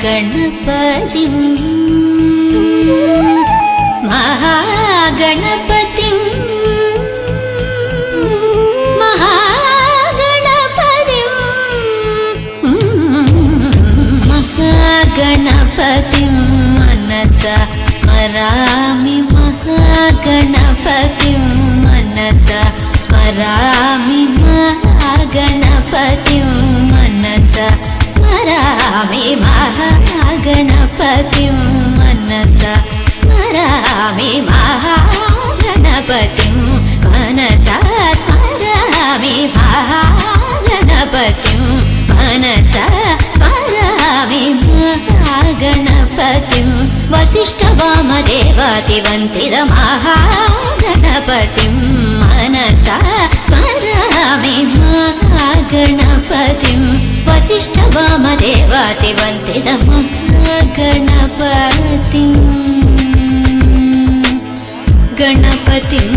गणपतिं महागणपतिं महागणपतिं महागणपतिं मनसा स्मरामि महागणपतिं मनसा स्मरामि महागणपतिं मनसा स्मरामि महागणपतिं मनसा स्मरामि महागणपतिं मनसा स्मरामि महागणपतिं मनसा स्मरामि महागणपतिं वसिष्ठवामदेवातिवन्दित महागणपतिं मनसा स्मरामि महागणपतिं वसिष्ठवामदेवातिवन्दित महागणपतिं गणपतिं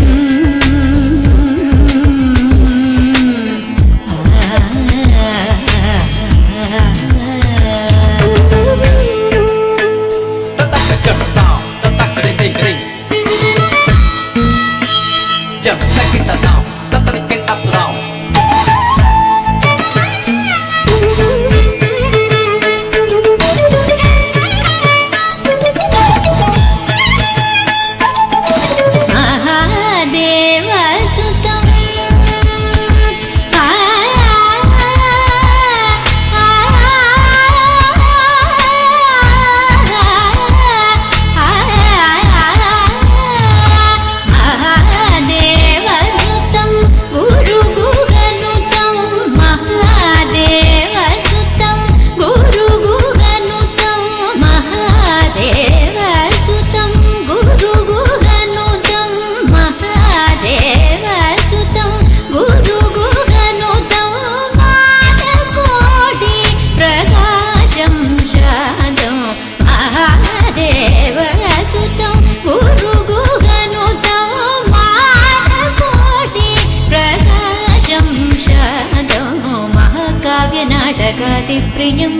महाकाव्यनाटकादिप्रियं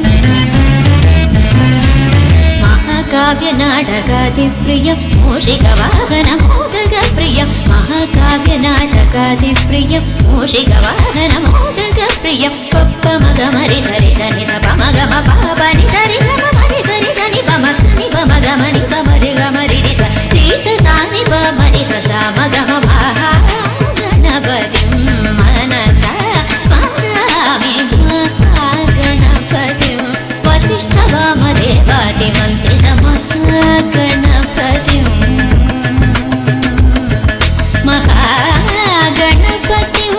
महाकाव्यनाटकादिप्रियं मूषिकवाहनमोदकप्रियं महाकाव्यनाटकादिप्रियं मूषिकवाहनमोदकप्रियं पप्पमगमरि सरिधनि सपमगम पापनि सरि गमरि सरि सनि पमसनि पमगमनि पमरि गमरि रि स सानि पमरि स सामगम महागणपतिं मनसा स्मरामि महागणपतिं वसिष्ठवामदेवातिवन्दित महागणपतिं महागणपतिं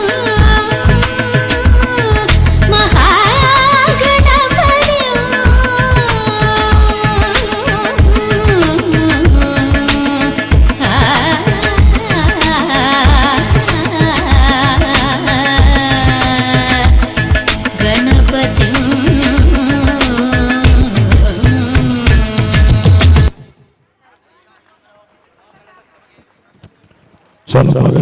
చాలా బాగా